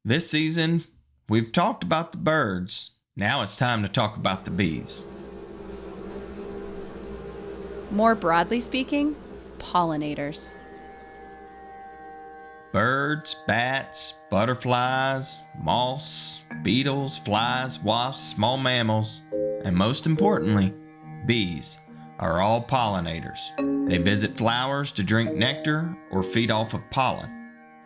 This season, we've talked about the birds. Now it's time to talk about the bees. More broadly speaking, pollinators. Birds, bats, butterflies, moths, beetles, flies, wasps, small mammals, and most importantly, bees are all pollinators. They visit flowers to drink nectar or feed off of pollen.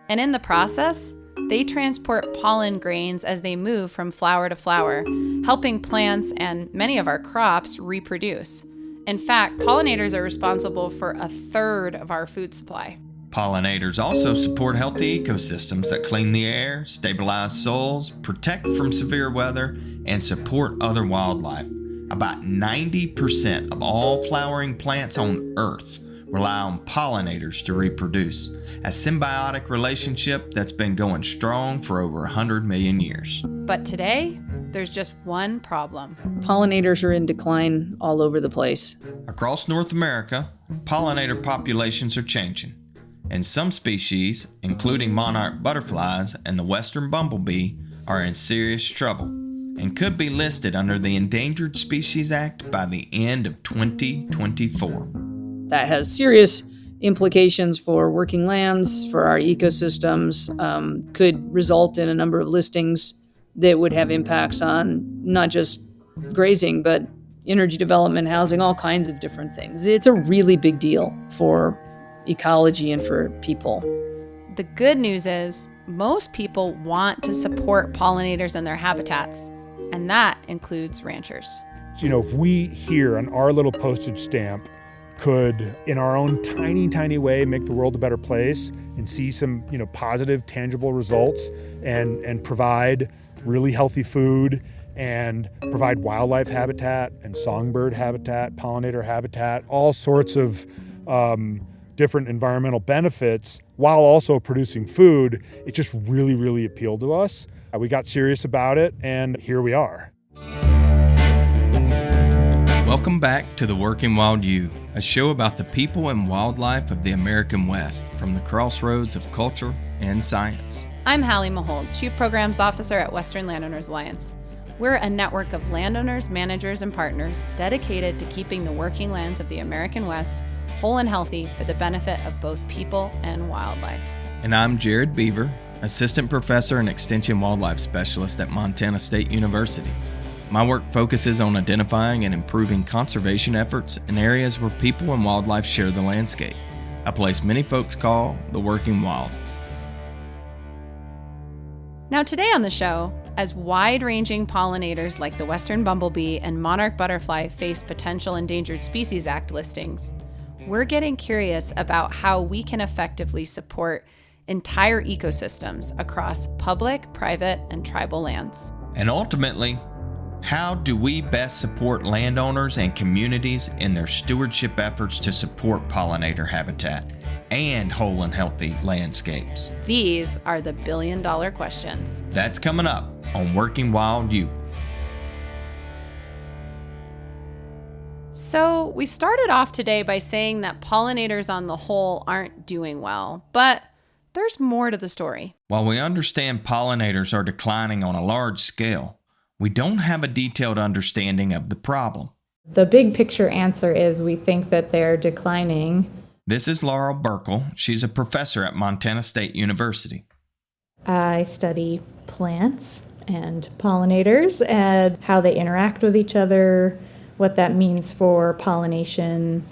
And in the process, they transport pollen grains as they move from flower to flower, helping plants and many of our crops reproduce. In fact, pollinators are responsible for a third of our food supply. Pollinators also support healthy ecosystems that clean the air, stabilize soils, protect from severe weather, and support other wildlife. About 90% of all flowering plants on Earth rely on pollinators to reproduce, a symbiotic relationship that's been going strong for over 100 million years. But today, there's just one problem. Pollinators are in decline all over the place. Across North America, pollinator populations are changing, and some species, including monarch butterflies and the western bumblebee, are in serious trouble and could be listed under the Endangered Species Act by the end of 2024. That has serious implications for working lands, for our ecosystems, could result in a number of listings that would have impacts on not just grazing, but energy development, housing, all kinds of different things. It's a really big deal for ecology and for people. The good news is most people want to support pollinators and their habitats, and that includes ranchers. If we here on our little postage stamp could, in our own tiny way, make the world a better place and see some, positive, tangible results and provide really healthy food and provide wildlife habitat and songbird habitat, pollinator habitat, all sorts of different environmental benefits while also producing food, it just really appealed to us. We got serious about it, and here we are. Welcome back to The Working Wild U, a show about the people and wildlife of the American West, from the crossroads of culture and science. I'm Hallie Mahold, Chief Programs Officer at Western Landowners Alliance. We're a network of landowners, managers, and partners dedicated to keeping the working lands of the American West whole and healthy for the benefit of both people and wildlife. And I'm Jared Beaver, Assistant Professor and Extension Wildlife Specialist at Montana State University. My work focuses on identifying and improving conservation efforts in areas where people and wildlife share the landscape, a place many folks call the working wild. Now today on the show, as wide-ranging pollinators like the western bumblebee and monarch butterfly face potential Endangered Species Act listings, we're getting curious about how we can effectively support entire ecosystems across public, private, and tribal lands. And ultimately, how do we best support landowners and communities in their stewardship efforts to support pollinator habitat and whole and healthy landscapes? These are the billion-dollar questions. That's coming up on Working Wild U. So we started off today by saying that pollinators on the whole aren't doing well, but there's more to the story. While we understand pollinators are declining on a large scale, we don't have a detailed understanding of the problem. The big picture answer is we think that they're declining. This is Laurel Burkle. She's a professor at Montana State University. I study plants and pollinators and how they interact with each other, what that means for pollination,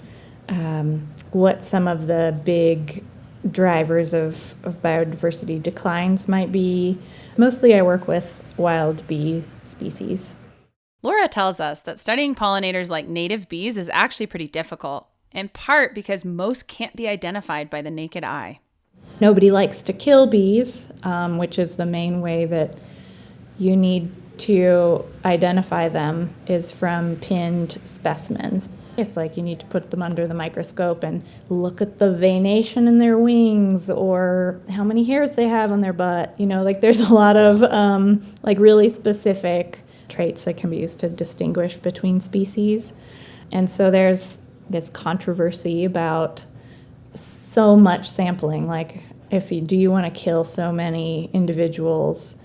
what some of the big drivers of biodiversity declines might be. Mostly I work with wild bee species. Laura tells us that studying pollinators like native bees is actually pretty difficult, in part because most can't be identified by the naked eye. Nobody likes to kill bees, which is the main way that you need to identify them is from pinned specimens. It's like you need to put them under the microscope and look at the veination in their wings or how many hairs they have on their butt. There's a lot of really specific traits that can be used to distinguish between species. And so there's this controversy about so much sampling. Like, do you want to kill so many individuals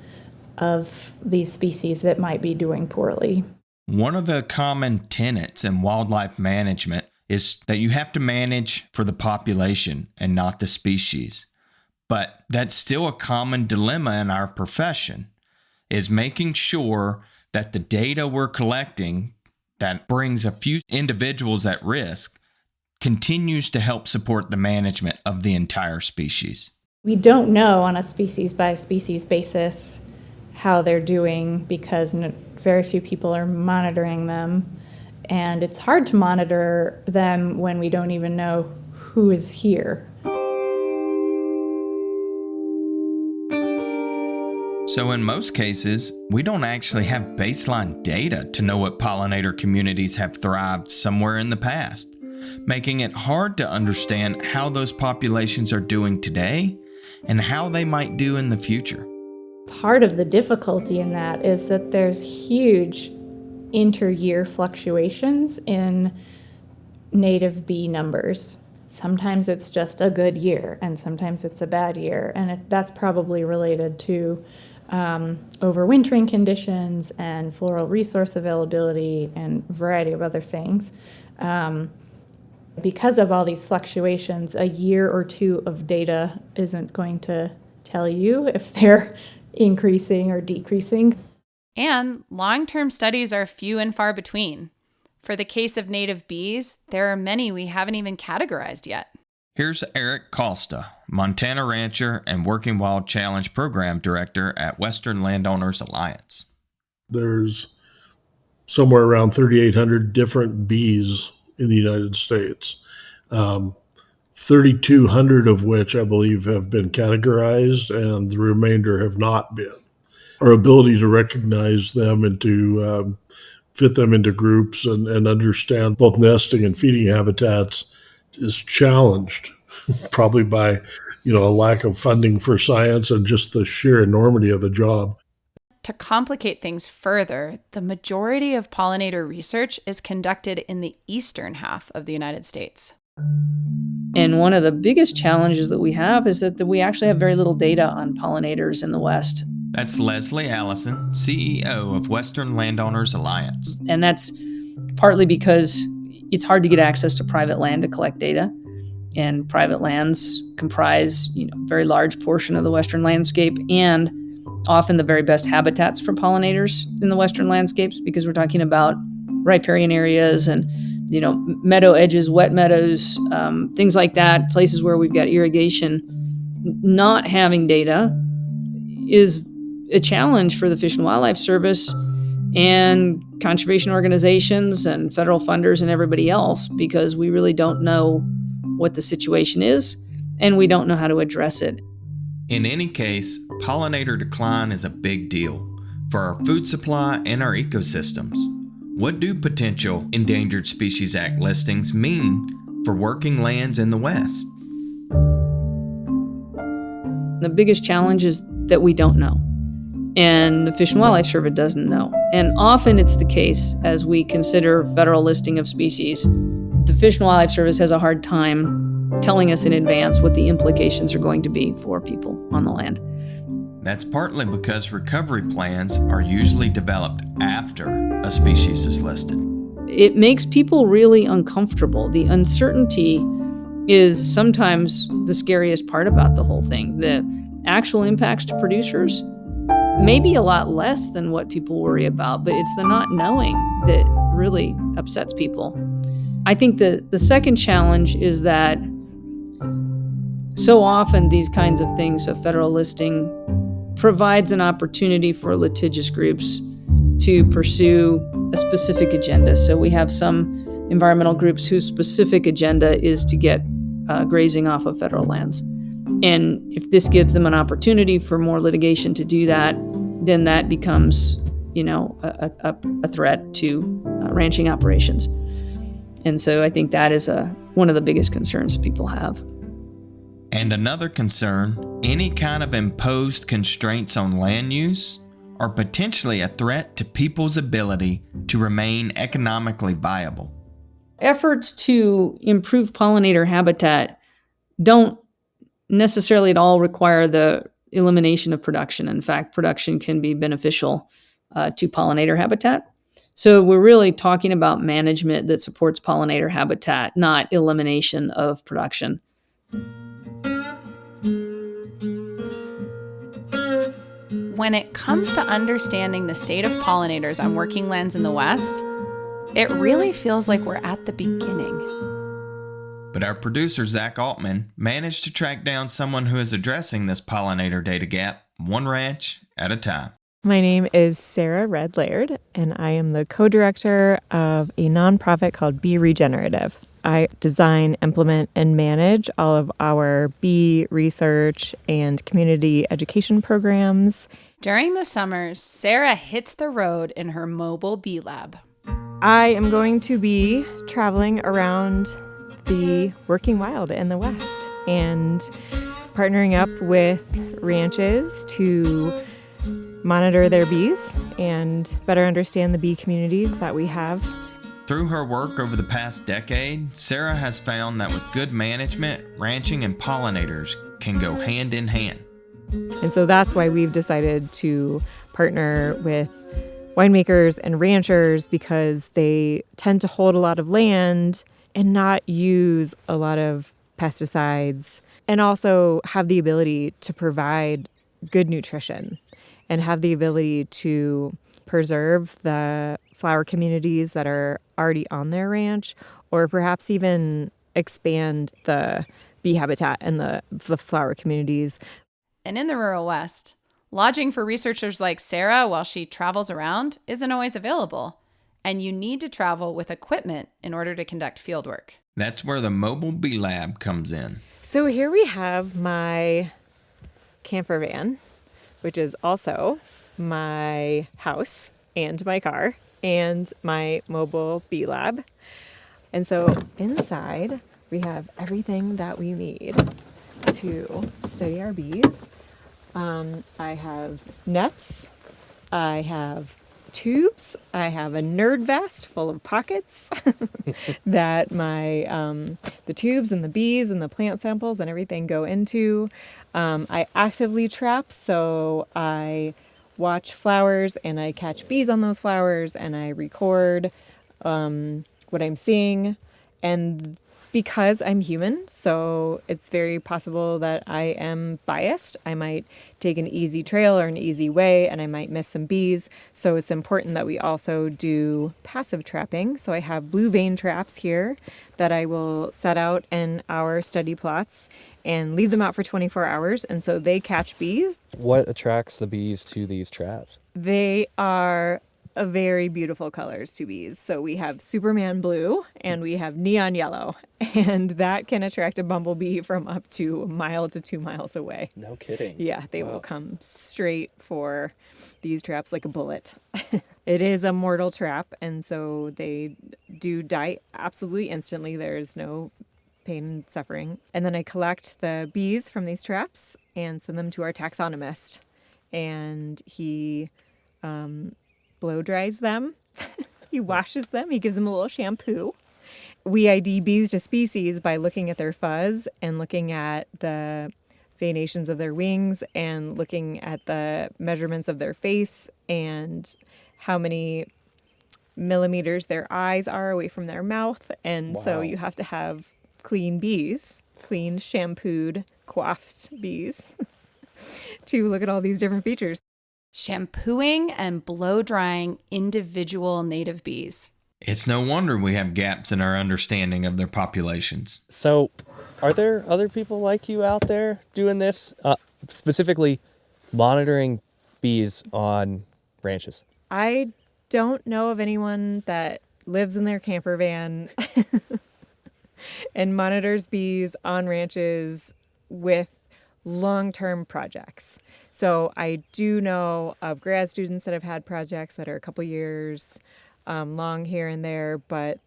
of these species that might be doing poorly. One of the common tenets in wildlife management is that you have to manage for the population and not the species. But that's still a common dilemma in our profession, is making sure that the data we're collecting that brings a few individuals at risk continues to help support the management of the entire species. We don't know on a species by species basis how they're doing because very few people are monitoring them. And it's hard to monitor them when we don't even know who is here. So in most cases, we don't actually have baseline data to know what pollinator communities have thrived somewhere in the past, making it hard to understand how those populations are doing today and how they might do in the future. Part of the difficulty in that is that there's huge inter-year fluctuations in native bee numbers. Sometimes it's just a good year, and sometimes it's a bad year, and that's probably related to overwintering conditions and floral resource availability and a variety of other things. Because of all these fluctuations, a year or two of data isn't going to tell you if they're increasing or decreasing. And long-term studies are few and far between. For the case of native bees, there are many we haven't even categorized yet. Here's Eric Costa, Montana rancher and Working Wild Challenge Program Director at Western Landowners Alliance. There's somewhere around 3,800 different bees in the United States, 3,200 of which I believe have been categorized and the remainder have not been. Our ability to recognize them and to fit them into groups and understand both nesting and feeding habitats is challenged probably by, a lack of funding for science and just the sheer enormity of the job. To complicate things further, the majority of pollinator research is conducted in the eastern half of the United States. And one of the biggest challenges that we have is that we actually have very little data on pollinators in the West. That's Leslie Allison, CEO of Western Landowners Alliance. And that's partly because it's hard to get access to private land to collect data. And private lands comprise, a very large portion of the Western landscape and often the very best habitats for pollinators in the Western landscapes, because we're talking about riparian areas and, meadow edges, wet meadows, things like that, places where we've got irrigation. Not having data is a challenge for the Fish and Wildlife Service and conservation organizations and federal funders and everybody else, because we really don't know what the situation is and we don't know how to address it. In any case, pollinator decline is a big deal for our food supply and our ecosystems. What do potential Endangered Species Act listings mean for working lands in the West? The biggest challenge is that we don't know. And the Fish and Wildlife Service doesn't know. And often it's the case, as we consider federal listing of species, the Fish and Wildlife Service has a hard time telling us in advance what the implications are going to be for people on the land. That's partly because recovery plans are usually developed after a species is listed. It makes people really uncomfortable. The uncertainty is sometimes the scariest part about the whole thing. The actual impacts to producers may be a lot less than what people worry about, but it's the not knowing that really upsets people. I think the second challenge is that so often these kinds of things, a federal listing provides an opportunity for litigious groups to pursue a specific agenda. So we have some environmental groups whose specific agenda is to get grazing off of federal lands. And if this gives them an opportunity for more litigation to do that, then that becomes, a threat to ranching operations. And so I think that is one of the biggest concerns people have. And another concern, any kind of imposed constraints on land use are potentially a threat to people's ability to remain economically viable. Efforts to improve pollinator habitat don't necessarily at all require the elimination of production. In fact, production can be beneficial to pollinator habitat. So we're really talking about management that supports pollinator habitat, not elimination of production. When it comes to understanding the state of pollinators on working lands in the West, it really feels like we're at the beginning. But our producer, Zach Altman, managed to track down someone who is addressing this pollinator data gap, one ranch at a time. My name is Sarah Red Laird, and I am the co-director of a nonprofit called Bee Regenerative. I design, implement, and manage all of our bee research and community education programs. During the summers, Sarah hits the road in her mobile bee lab. I am going to be traveling around the working wild in the West and partnering up with ranches to monitor their bees and better understand the bee communities that we have. Through her work over the past decade, Sarah has found that with good management, ranching and pollinators can go hand in hand. And so that's why we've decided to partner with winemakers and ranchers, because they tend to hold a lot of land and not use a lot of pesticides, and also have the ability to provide good nutrition and have the ability to preserve the flower communities that are already on their ranch, or perhaps even expand the bee habitat and the flower communities. And in the rural West, lodging for researchers like Sarah while she travels around isn't always available, and you need to travel with equipment in order to conduct fieldwork. That's where the mobile bee lab comes in. So here we have my camper van, which is also my house and my car and my mobile bee lab. And so inside we have everything that we need to study our bees. I have nets, I have tubes, I have a nerd vest full of pockets that the tubes and the bees and the plant samples and everything go into. I actively trap, so I watch flowers and I catch bees on those flowers and I record what I'm seeing. And because I'm human, so it's very possible that I am biased. I might take an easy trail or an easy way and I might miss some bees. So it's important that we also do passive trapping. So I have blue vein traps here that I will set out in our study plots and leave them out for 24 hours. And so they catch bees. What attracts the bees to these traps? They are very beautiful colors to bees. So we have Superman blue and we have neon yellow, and that can attract a bumblebee from up to a mile to 2 miles away. No kidding. Yeah, they will come straight for these traps like a bullet. It is a mortal trap, and so they do die absolutely instantly. There's no pain and suffering. And then I collect the bees from these traps and send them to our taxonomist, and he blow dries them. He washes them. He gives them a little shampoo. We ID bees to species by looking at their fuzz and looking at the venations of their wings and looking at the measurements of their face and how many millimeters their eyes are away from their mouth. And so you have to have clean bees, clean, shampooed, coiffed bees to look at all these different features. Shampooing and blow drying individual native bees. It's no wonder we have gaps in our understanding of their populations. So, are there other people like you out there doing this? Specifically, monitoring bees on ranches? I don't know of anyone that lives in their camper van and monitors bees on ranches with long-term projects. So I do know of grad students that have had projects that are a couple years long here and there, but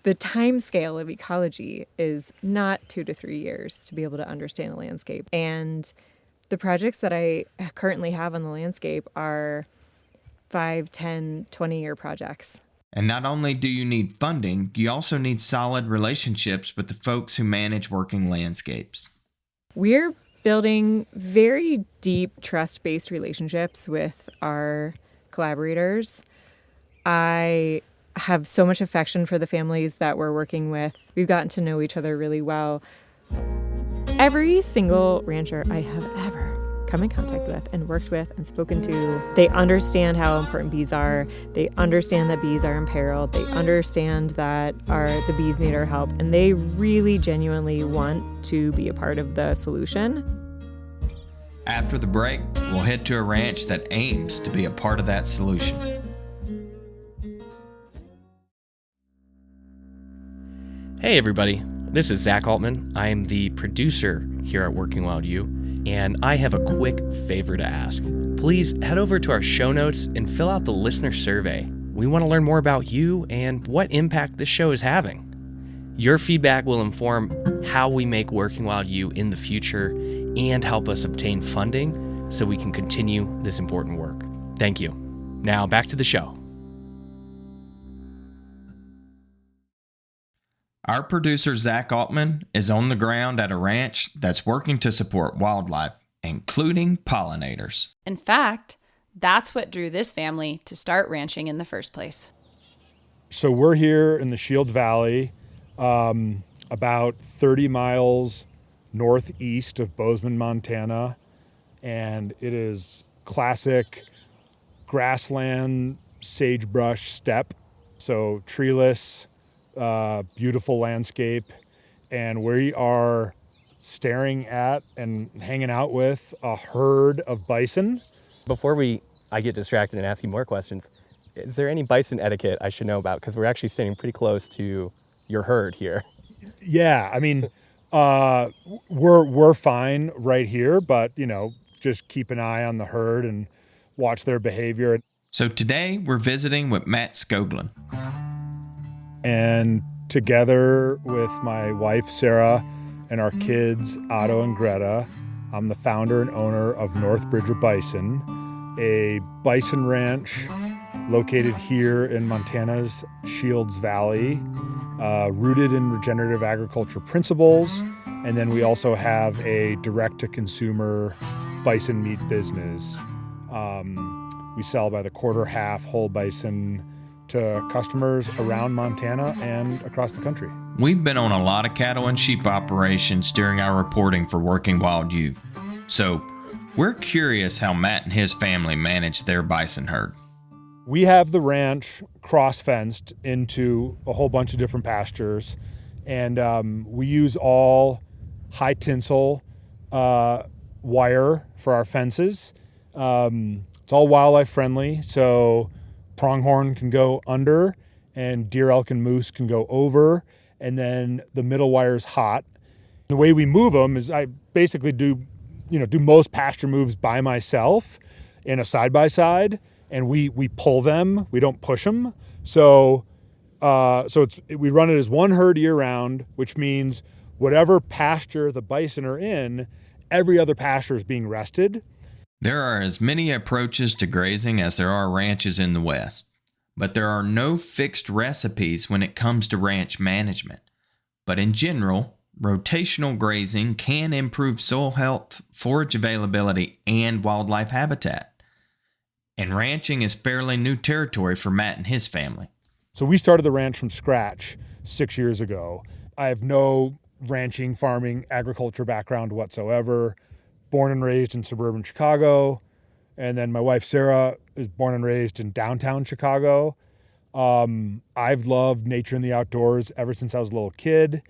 the time scale of ecology is not 2 to 3 years to be able to understand the landscape. And the projects that I currently have on the landscape are 5, 10, 20-year projects. And not only do you need funding, you also need solid relationships with the folks who manage working landscapes. We're building very deep trust-based relationships with our collaborators. I have so much affection for the families that we're working with. We've gotten to know each other really well. Every single rancher I have ever come in contact with and worked with and spoken to, they understand how important bees are. They understand that bees are imperiled. They understand that the bees need our help, and they really genuinely want to be a part of the solution. After the break, we'll head to a ranch that aims to be a part of that solution. Hey everybody, this is Zach Altman. I am the producer here at Working Wild U, and I have a quick favor to ask. Please head over to our show notes and fill out the listener survey. We want to learn more about you and what impact this show is having. Your feedback will inform how we make Working Wild U in the future and help us obtain funding so we can continue this important work. Thank you. Now back to the show. Our producer, Zach Altman, is on the ground at a ranch that's working to support wildlife, including pollinators. In fact, that's what drew this family to start ranching in the first place. So we're here in the Shields Valley, about 30 miles northeast of Bozeman, Montana, and it is classic grassland sagebrush steppe, so treeless, beautiful landscape, and we are staring at and hanging out with a herd of bison. Before I get distracted and ask you more questions, is there any bison etiquette I should know about? Because we're actually standing pretty close to your herd here. Yeah, I mean, we're fine right here, but just keep an eye on the herd and watch their behavior. So today we're visiting with Matt Skoglund. And together with my wife, Sarah, and our kids, Otto and Greta, I'm the founder and owner of North Bridger Bison, a bison ranch located here in Montana's Shields Valley, rooted in regenerative agriculture principles. And then we also have a direct-to-consumer bison meat business. We sell by the quarter half whole bison to customers around Montana and across the country. We've been on a lot of cattle and sheep operations during our reporting for Working Wild U. So we're curious how Matt and his family manage their bison herd. We have the ranch cross-fenced into a whole bunch of different pastures, and we use all high tinsel wire for our fences. It's all wildlife friendly, so pronghorn can go under and deer, elk, and moose can go over, and then the middle wire is hot. The way we move them is I basically do most pasture moves by myself in a side-by-side, and we pull them, we don't push them. So we run it as one herd year-round, which means whatever pasture the bison are in, every other pasture is being rested. There are as many approaches to grazing as there are ranches in the West, but there are no fixed recipes when it comes to ranch management. But in general, rotational grazing can improve soil health, forage availability, and wildlife habitat. And ranching is fairly new territory for Matt and his family. So we started the ranch from scratch 6 years ago. I have no ranching, farming, agriculture background whatsoever. Born and raised in suburban Chicago. And then my wife, Sarah, is born and raised in downtown Chicago. I've loved nature and the outdoors ever since I was a little kid.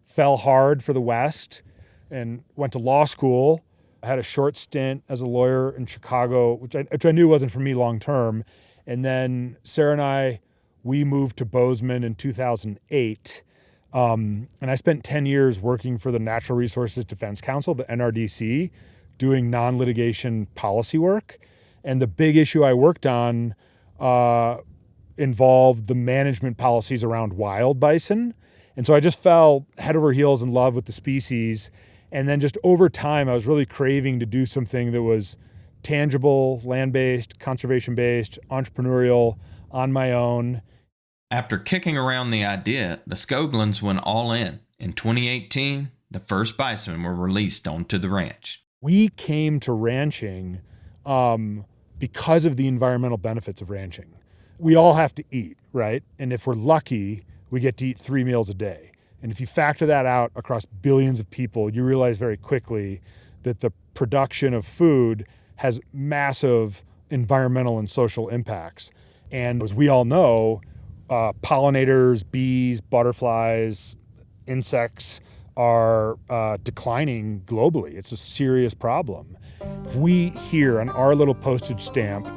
Fell hard for the West and went to law school. I had a short stint as a lawyer in Chicago, which I knew wasn't for me long term. And then Sarah and we moved to Bozeman in 2008. And I spent 10 years working for the Natural Resources Defense Council, the NRDC, doing non-litigation policy work. And the big issue I worked on involved the management policies around wild bison. And so I just fell head over heels in love with the species. And then just over time, I was really craving to do something that was tangible, land-based, conservation-based, entrepreneurial, on my own. After kicking around the idea, the Skoglunds went all in. In 2018, the first bison were released onto the ranch. We came to ranching because of the environmental benefits of ranching. We all have to eat, right? And if we're lucky, we get to eat 3 meals a day. And if you factor that out across billions of people, you realize very quickly that the production of food has massive environmental and social impacts. And as we all know, pollinators, bees, butterflies, insects are declining globally. It's a serious problem. If we here on our little postage stamp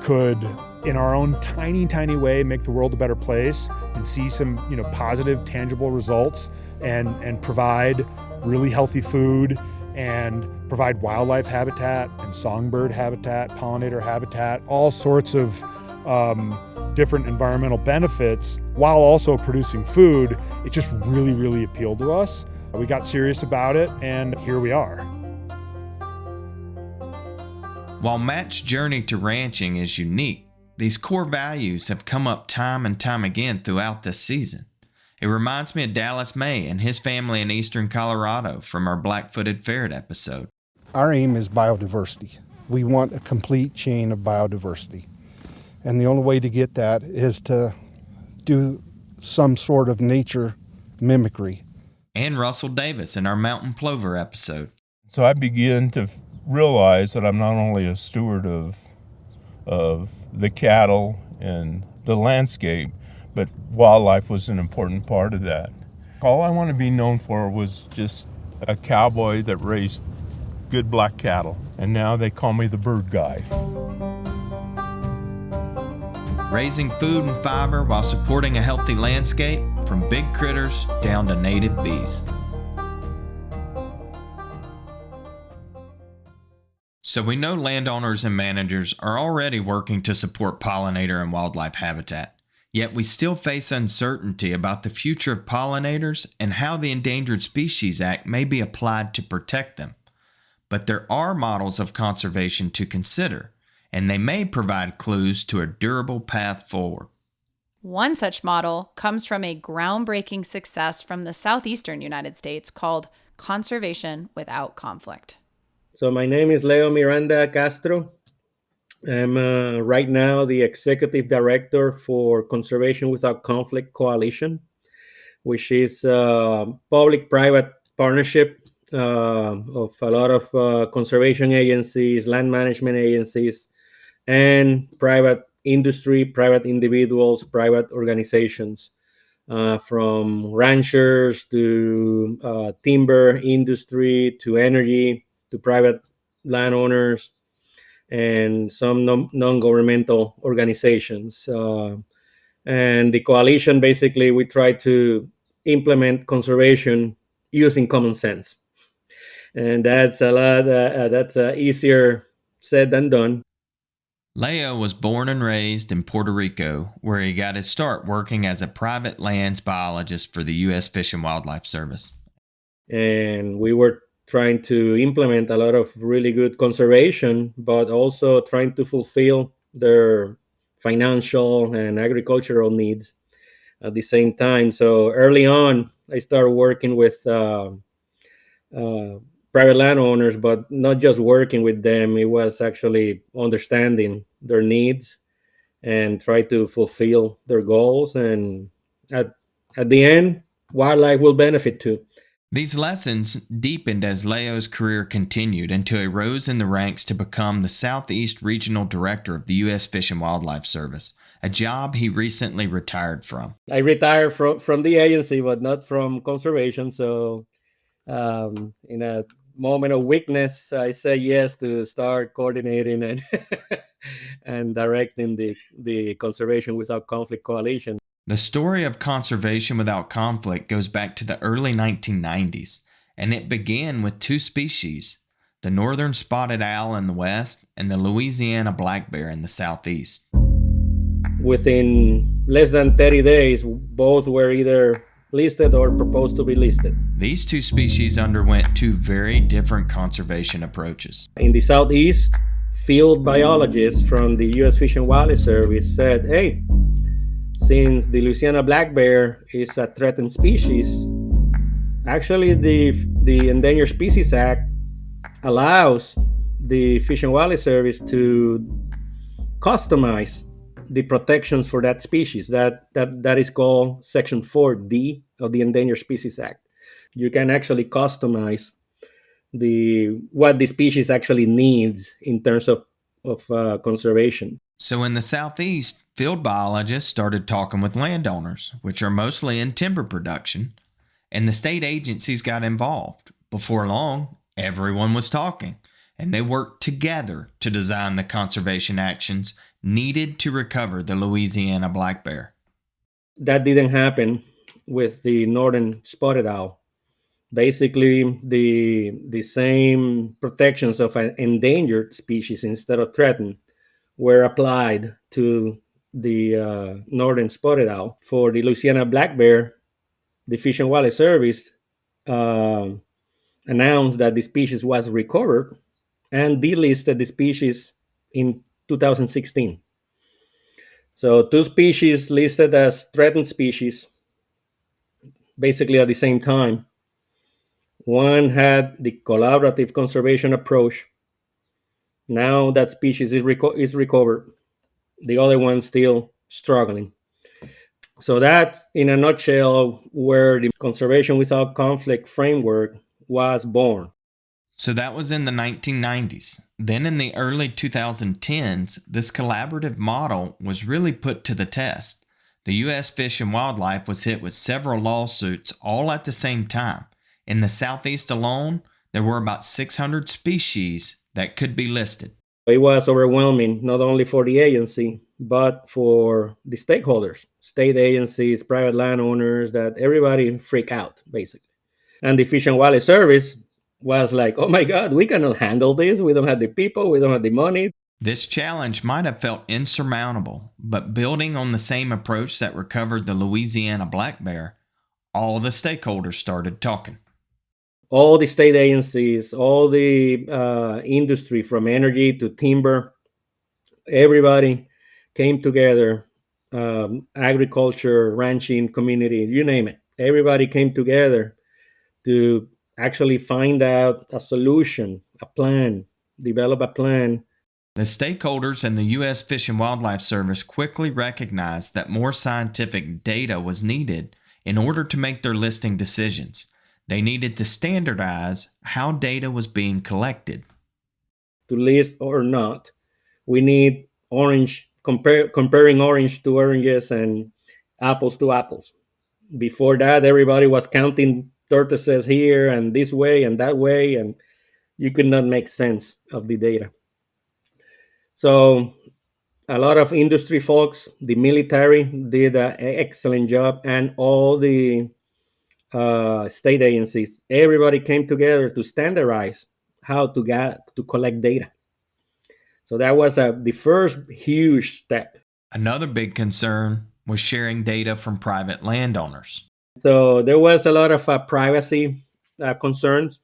could, in our own tiny way, make the world a better place and see some, positive, tangible results and provide really healthy food and provide wildlife habitat and songbird habitat, pollinator habitat, all sorts of different environmental benefits while also producing food, it just really appealed to us. We got serious about it, and here we are. While Matt's journey to ranching is unique, these core values have come up time and time again throughout this season. It reminds me of Dallas May and his family in eastern Colorado from our black-footed ferret episode. Our aim is biodiversity. We want a complete chain of biodiversity. And the only way to get that is to do some sort of nature mimicry. And Russell Davis in our mountain plover episode. So I begin to realize that I'm not only a steward of the cattle and the landscape, but wildlife was an important part of that. All I want to be known for was just a cowboy that raised good black cattle, and now they call me the bird guy. Raising food and fiber while supporting a healthy landscape, from big critters down to native bees. So we know landowners and managers are already working to support pollinator and wildlife habitat. Yet we still face uncertainty about the future of pollinators and how the Endangered Species Act may be applied to protect them. But there are models of conservation to consider, and they may provide clues to a durable path forward. One such model comes from a groundbreaking success from the southeastern United States called Conservation Without Conflict. So my name is Leo Miranda Castro. I'm right now the Executive Director for Conservation Without Conflict Coalition, which is a public-private partnership of a lot of conservation agencies, land management agencies, and private industry, private individuals, private organizations, from ranchers to timber industry to energy to private landowners and some non-governmental organizations. And the coalition, basically, we try to implement conservation using common sense. And that's a lot, that's easier said than done. Leo was born and raised in Puerto Rico, where he got his start working as a private lands biologist for the U.S. Fish and Wildlife Service. And we were trying to implement a lot of really good conservation, but also trying to fulfill their financial and agricultural needs at the same time. So early on, I started working with private landowners, but not just working with them. It was actually understanding their needs and try to fulfill their goals. And at the end, wildlife will benefit too. These lessons deepened as Leo's career continued until he rose in the ranks to become the Southeast Regional Director of the U.S. Fish and Wildlife Service, a job he recently retired from. I retired from the agency, but not from conservation. So in a moment of weakness, I said yes to start coordinating and and directing the Conservation Without Conflict Coalition. The story of Conservation Without Conflict goes back to the early 1990s, and it began with two species, the northern spotted owl in the west and the Louisiana black bear in the southeast. Within less than 30 days, both were either listed or proposed to be listed. These two species underwent two very different conservation approaches. In the southeast, field biologists from the U.S. Fish and Wildlife Service said, hey, since the Louisiana black bear is a threatened species, actually the the Endangered Species Act allows the Fish and Wildlife Service to customize the protections for that species. That is called Section 4D of the Endangered Species Act. You can actually customize what the species actually needs in terms of conservation. So in the Southeast, field biologists started talking with landowners, which are mostly in timber production, and the state agencies got involved. Before long, everyone was talking, and they worked together to design the conservation actions needed to recover the Louisiana black bear. That didn't happen with the northern spotted owl. Basically, the same protections of an endangered species instead of threatened were applied to the northern spotted owl. For the Louisiana black bear, the Fish and Wildlife Service announced that the species was recovered and delisted the species in 2016. So 2 species listed as threatened species, basically at the same time. One had the collaborative conservation approach. Now that species is recovered. The other one still struggling. So that's, in a nutshell, where the conservation without conflict framework was born. So that was in the 1990s. Then in the early 2010s, this collaborative model was really put to the test. The U.S. Fish and Wildlife was hit with several lawsuits all at the same time. In the Southeast alone, there were about 600 species that could be listed. It was overwhelming, not only for the agency, but for the stakeholders, state agencies, private landowners, that everybody freaked out, basically. And the Fish and Wildlife Service was like, oh my God, we cannot handle this. We don't have the people, we don't have the money. This challenge might have felt insurmountable, but building on the same approach that recovered the Louisiana black bear, all the stakeholders started talking. All the state agencies, all the industry, from energy to timber, everybody came together, agriculture, ranching community, you name it. Everybody came together to actually find out a solution, a plan, develop a plan. The stakeholders and the U.S. Fish and Wildlife Service quickly recognized that more scientific data was needed in order to make their listing decisions. They needed to standardize how data was being collected. To list or not, we need comparing orange to oranges and apples to apples. Before that, everybody was counting tortoises here and this way and that way, and you could not make sense of the data. So a lot of industry folks, the military did an excellent job, and all the state agencies, everybody came together to standardize how to collect data. So that was the first huge step. Another big concern was sharing data from private landowners. So there was a lot of privacy concerns,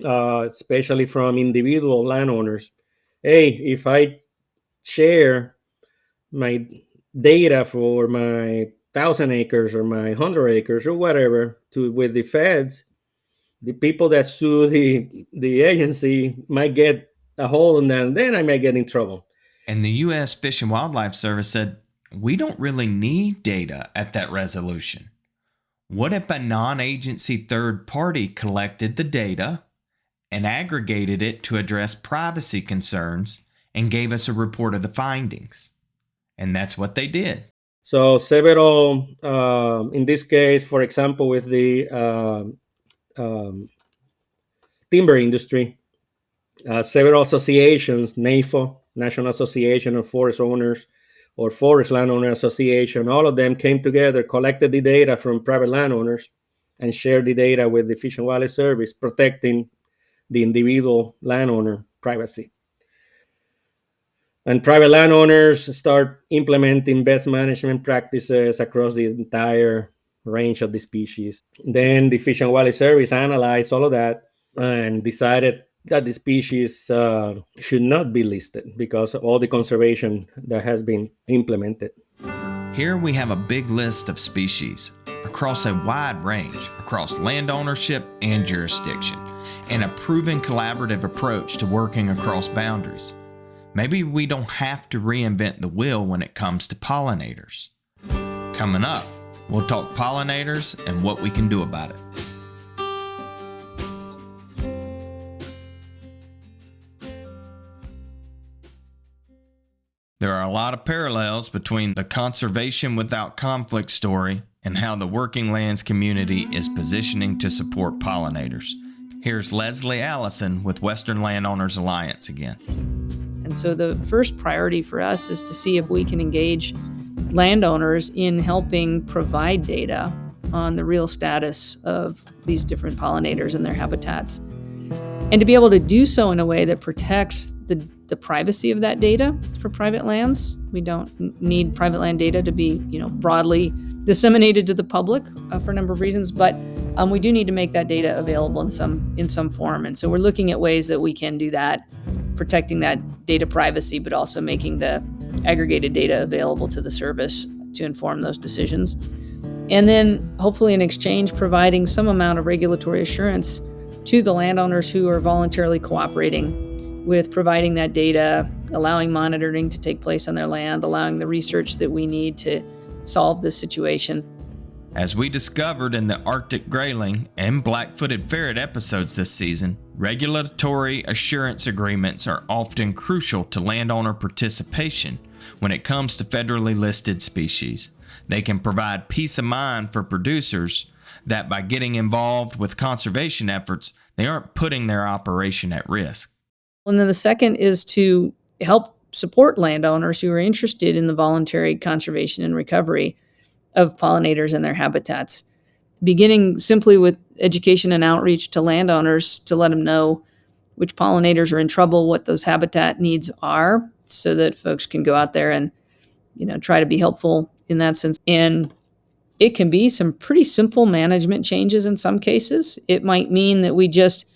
especially from individual landowners. Hey, if I share my data for my 1,000 acres or my 100 acres or whatever with the feds, the people that sue the agency might get a hold on that, and then I might get in trouble. And the U.S. Fish and Wildlife Service said, we don't really need data at that resolution. What if a non-agency third party collected the data and aggregated it to address privacy concerns and gave us a report of the findings? And that's what they did. So several, in this case, for example, with the timber industry, several associations, NAFO, National Association of Forest Owners, or Forest Landowner Association, all of them came together, collected the data from private landowners, and shared the data with the Fish and Wildlife Service, protecting the individual landowner privacy. And private landowners start implementing best management practices across the entire range of the species. Then the Fish and Wildlife Service analyzed all of that and decided that the species should not be listed because of all the conservation that has been implemented. Here we have a big list of species. across a wide range, across land ownership and jurisdiction, and a proven collaborative approach to working across boundaries. Maybe we don't have to reinvent the wheel when it comes to pollinators. Coming up, we'll talk pollinators and what we can do about it. There are a lot of parallels between the conservation without conflict story and how the working lands community is positioning to support pollinators. Here's Leslie Allison with Western Landowners Alliance again. And so the first priority for us is to see if we can engage landowners in helping provide data on the real status of these different pollinators and their habitats. And to be able to do so in a way that protects the privacy of that data for private lands. We don't need private land data to be, broadly disseminated to the public for a number of reasons, but we do need to make that data available in some form. And so we're looking at ways that we can do that, protecting that data privacy, but also making the aggregated data available to the service to inform those decisions. And then hopefully in exchange, providing some amount of regulatory assurance to the landowners who are voluntarily cooperating with providing that data, allowing monitoring to take place on their land, allowing the research that we need to solve this situation. As we discovered in the Arctic grayling and black-footed ferret episodes this season, regulatory assurance agreements are often crucial to landowner participation when it comes to federally listed species. They can provide peace of mind for producers that by getting involved with conservation efforts, they aren't putting their operation at risk. And then the second is to help support landowners who are interested in the voluntary conservation and recovery of pollinators and their habitats, beginning simply with education and outreach to landowners to let them know which pollinators are in trouble, what those habitat needs are, so that folks can go out there and, try to be helpful in that sense. And it can be some pretty simple management changes in some cases. It might mean that we just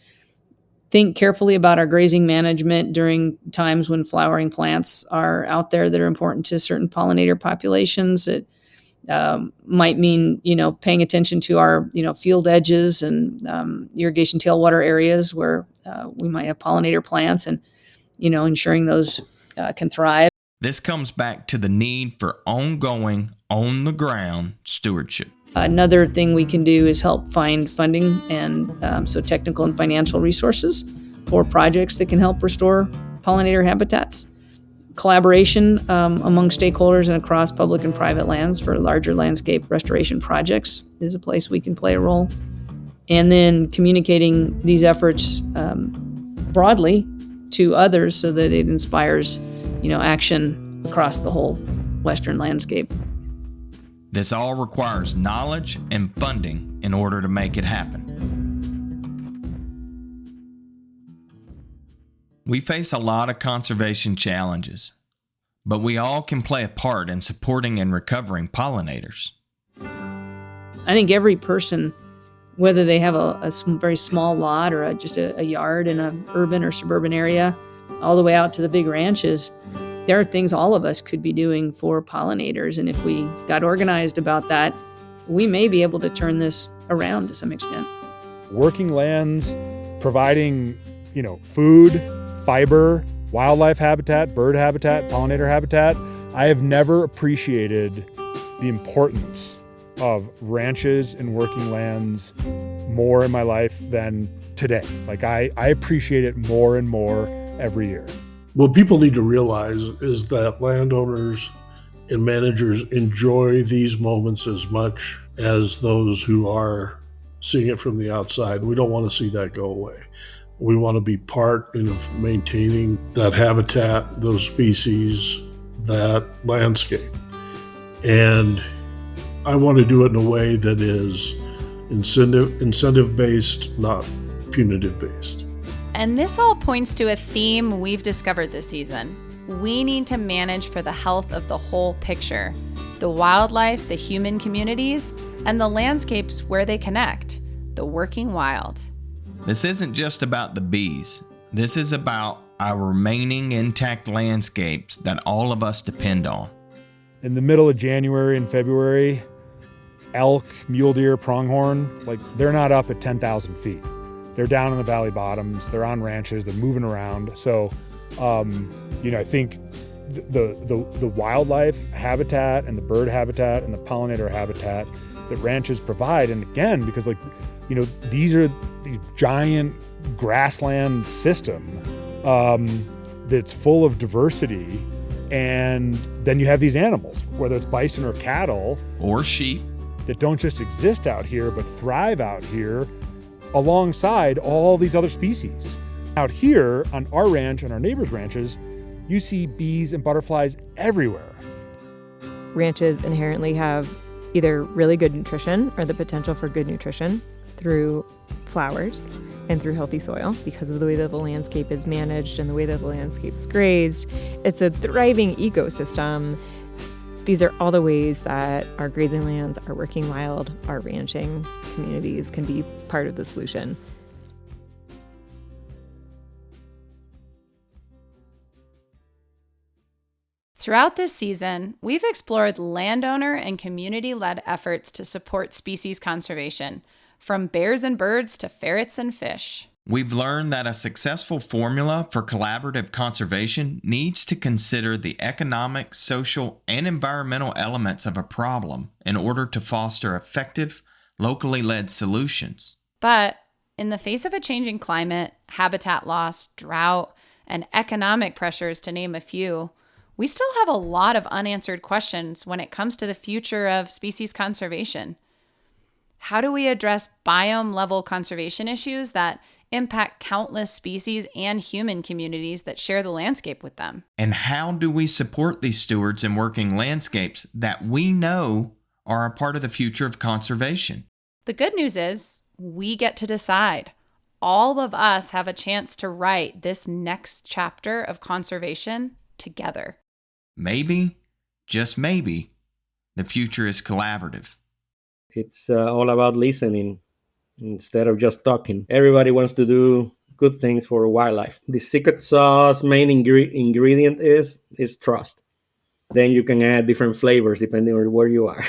think carefully about our grazing management during times when flowering plants are out there that are important to certain pollinator populations. It might mean, paying attention to our, field edges and irrigation tailwater areas where we might have pollinator plants and, ensuring those can thrive. This comes back to the need for ongoing, on-the-ground stewardship. Another thing we can do is help find funding and so technical and financial resources for projects that can help restore pollinator habitats. Collaboration among stakeholders and across public and private lands for larger landscape restoration projects is a place we can play a role. And then communicating these efforts broadly to others so that it inspires, action across the whole Western landscape. This all requires knowledge and funding in order to make it happen. We face a lot of conservation challenges, but we all can play a part in supporting and recovering pollinators. I think every person, whether they have a very small lot or just a yard in an urban or suburban area, all the way out to the big ranches, there are things all of us could be doing for pollinators. And if we got organized about that, we may be able to turn this around to some extent. Working lands, providing, food, fiber, wildlife habitat, bird habitat, pollinator habitat. I have never appreciated the importance of ranches and working lands more in my life than today. Like I appreciate it more and more every year. What people need to realize is that landowners and managers enjoy these moments as much as those who are seeing it from the outside. We don't want to see that go away. We want to be part of maintaining that habitat, those species, that landscape. And I want to do it in a way that is incentive-based, not punitive-based. And this all points to a theme we've discovered this season. We need to manage for the health of the whole picture, the wildlife, the human communities, and the landscapes where they connect, the working wild. This isn't just about the bees. This is about our remaining intact landscapes that all of us depend on. In the middle of January and February, elk, mule deer, pronghorn, like they're not up at 10,000 feet. They're down in the valley bottoms. They're on ranches. They're moving around. So, I think the wildlife habitat and the bird habitat and the pollinator habitat that ranches provide, and again, because these are these giant grassland system that's full of diversity, and then you have these animals, whether it's bison or cattle or sheep, that don't just exist out here but thrive out here alongside all these other species. Out here on our ranch and our neighbors' ranches, you see bees and butterflies everywhere. Ranches inherently have either really good nutrition or the potential for good nutrition through flowers and through healthy soil because of the way that the landscape is managed and the way that the landscape is grazed. It's a thriving ecosystem. These are all the ways that our grazing lands, our working wild, our ranching communities can be part of the solution. Throughout this season, we've explored landowner and community-led efforts to support species conservation, from bears and birds to ferrets and fish. We've learned that a successful formula for collaborative conservation needs to consider the economic, social, and environmental elements of a problem in order to foster effective, locally led solutions. But in the face of a changing climate, habitat loss, drought, and economic pressures, to name a few, we still have a lot of unanswered questions when it comes to the future of species conservation. How do we address biome-level conservation issues that impact countless species and human communities that share the landscape with them? And how do we support these stewards in working landscapes that we know are a part of the future of conservation? The good news is we get to decide. All of us have a chance to write this next chapter of conservation together. Maybe, just maybe, the future is collaborative. It's all about listening instead of just talking. Everybody wants to do good things for wildlife. The secret sauce main ingredient is trust. Then you can add different flavors depending on where you are.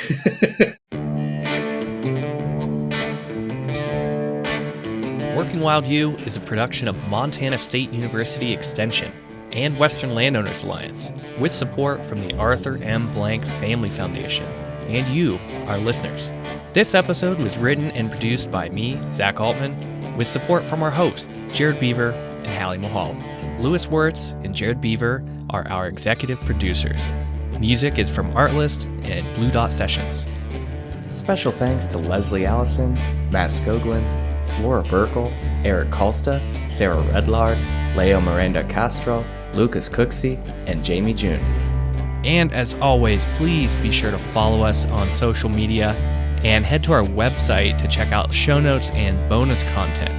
Working Wild U is a production of Montana State University Extension and Western Landowners Alliance, with support from the Arthur M. Blank Family Foundation and you, our listeners. This episode was written and produced by me, Zach Altman, with support from our hosts, Jared Beaver and Hallie Mulholland. Lewis Wirtz and Jared Beaver are our executive producers. Music is from Artlist and Blue Dot Sessions. Special thanks to Leslie Allison, Matt Skoglund, Laura Burkle, Eric Kalsta, Sarah Redlard, Leo Miranda Castro, Lucas Cooksey, and Jamie June. And as always, please be sure to follow us on social media and head to our website to check out show notes and bonus content.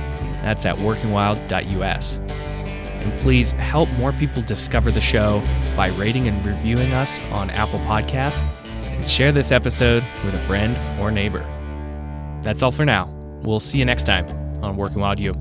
That's at workingwild.us. And please help more people discover the show by rating and reviewing us on Apple Podcasts, and share this episode with a friend or neighbor. That's all for now. We'll see you next time on Working Wild U.